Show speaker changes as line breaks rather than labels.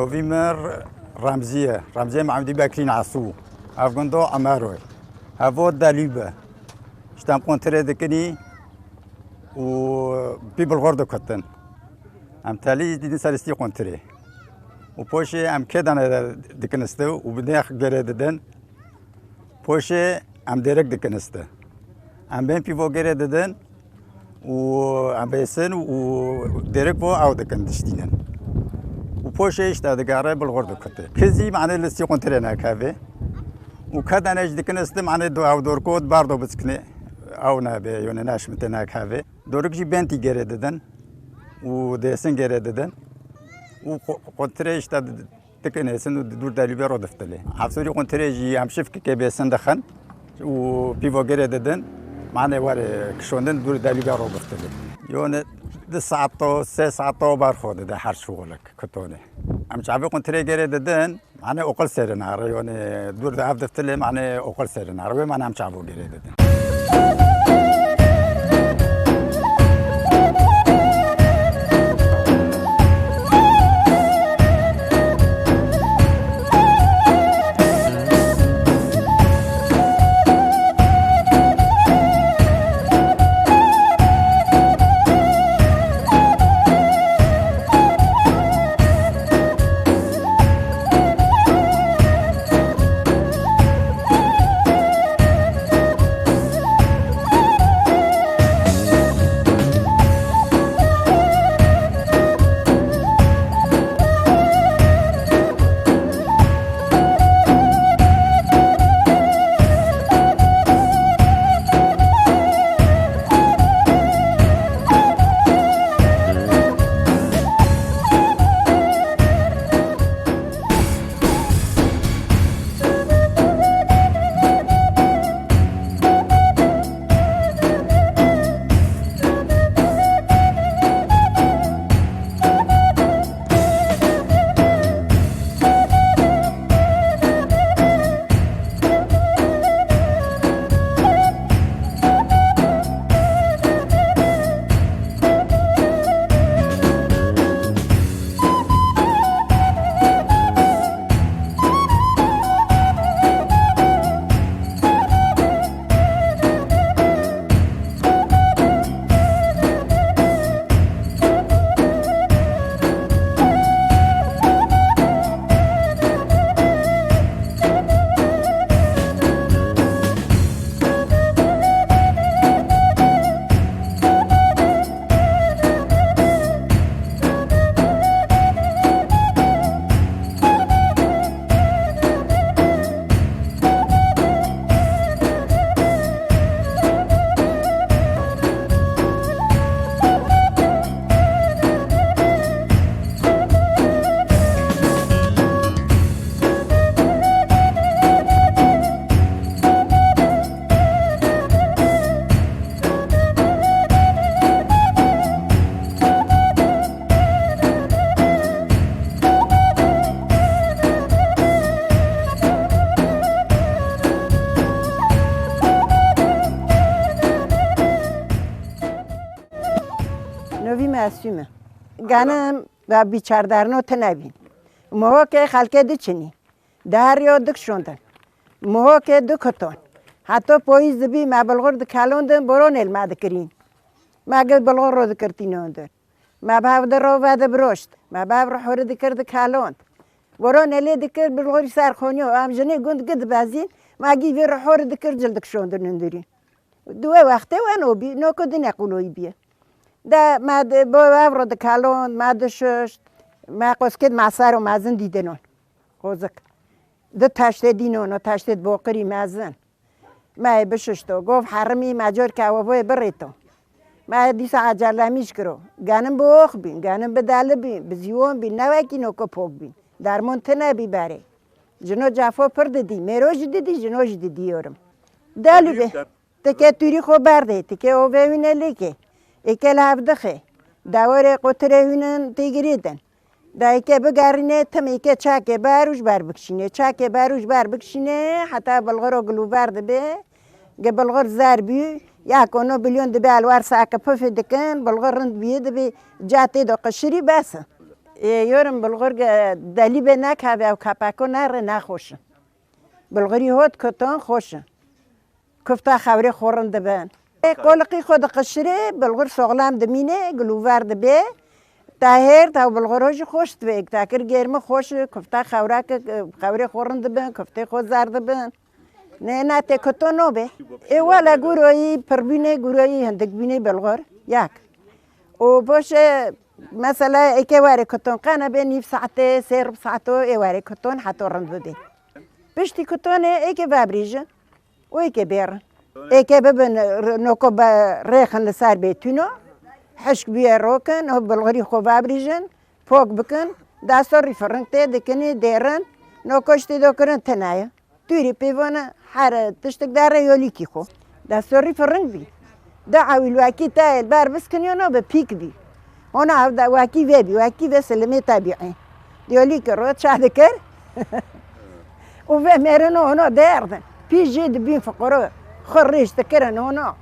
نوفيمر رمزية معمدي باكرين عصو أفغندو عماروي هفو داليبة اشتام قنتري دكني و بيبل غردو كتن ام تالي دي سالستي قنتري وبوشي ام كدان دكنستو وبداخ جريددن بوشي ام ديرك دكنسته ام بين بيفو جريددن و ام بيسن و ديرك بو او دكندشتينن وبوشي اشتا دقاره بالغردو كتن كزي معنى لستي قنتري ناكافي وكذا نجد كنست معنى دو او دوركود باردو بسكني او نابي يوني ناش متناك هافي دورك جي بنتي جريددن وديسن جريددن وقنتريش تا تكنيسن ودور دالي بيرو دفتلي عفسوري قنتريجي ام شفك كيبيسن دخن وبيفو جريددن معنى واري كشوندن دور دالي بيرو دفتلي يوني دي ساعتو سي ساعتو بارخود ده حر شغلك كتوني ام شعبي قنتري جريددن معنى اقل سيرنار يوني دور ده دفتلي معنى اقل سيرنار وي معنى ام شعبو جريددن
نوی معصومه گانم و بیچاردارنو تنابین مو که خالق دچنی داریو دکشوندن مو که دکتون حتی پویز بی ما بلغور دکالوندن برون الماد کرین ما قد بلغور رو دکرتینوندن ما باو درو و دبرشت ما باو روح دکر دکالوند برون الی دکر بلغوری سر خونیو ام جنی گند قد بازین ما گی وی روح دکر جل دکشوندن نداری دو وقته و نو بی نو کدی نقولوی بیه ده ما با وفر دکالون ما دششت ما قسکت معصر و مازن دیدنون خوزک ده تشت دینون و تشت باقری مازن ما بششتو گفت حرمی مجور که وای بریتو ما دیس عجله میش کرو گانم باخ بین گانم بدال بین بزیون بین نوکی نوکو پوک بین در منتنه بی بره جنو جافو پرد دی میروج دیدی جنوج دیدیورم دالو به تکه توری خو برده تکه او ببینه لیکه اکل هفدخه دواره قطره هونن تیگریدن دا اکه بگرینه تم اکه چاکه باروش بر بکشینه چاکه باروش بر بکشینه حتی بلغر گلو برده به گه بلغر زار بی یا کنو بلیون دبی الوار ساکه پف دکن بلغر رند بیه دبی جاته دو قشری بس یورم بلغرگ دلی به نکه و کپاکو نره نخوشن بلغری هات کتان خوشن کفتا خبری خورنده بن قلقی خود قشره بلغر سغلام دمینه گلوور دبه تاهر تا بلغروش خوشت بیگ تاکر گرم خوش کفتا خبری خورنده بن کفتا خود زرده بن نه ته کتانو به والا گروهی پربینه گروهی هندک بینه بلغر یک و باشه مثلا اکی واره کتان قانه به نیف ساعته سه ساعته ای واره کتان حتی رند بده پشتی کتانه اکی ببریجن و اکی بیرن اکی ببن نوکو با ریخن لسر بیتونو حشک بیه روکن و بلغری خوب ببریجن پاک بکن دستار ریفرنگ ته دکنی دیرن نوکاشتی دو کرن تنایا توی پیوانه هر تشتک داره یالی کی خو دستار ریفرنگ بی دعوی واکی تا بار بس کنیانو به پیک بی هنا عبد واکی واکی و سلمی طبیعی دیالی که رو شاده کر و مرنو هنا دردن پیش جد بین فقرا خریج تکرن هنا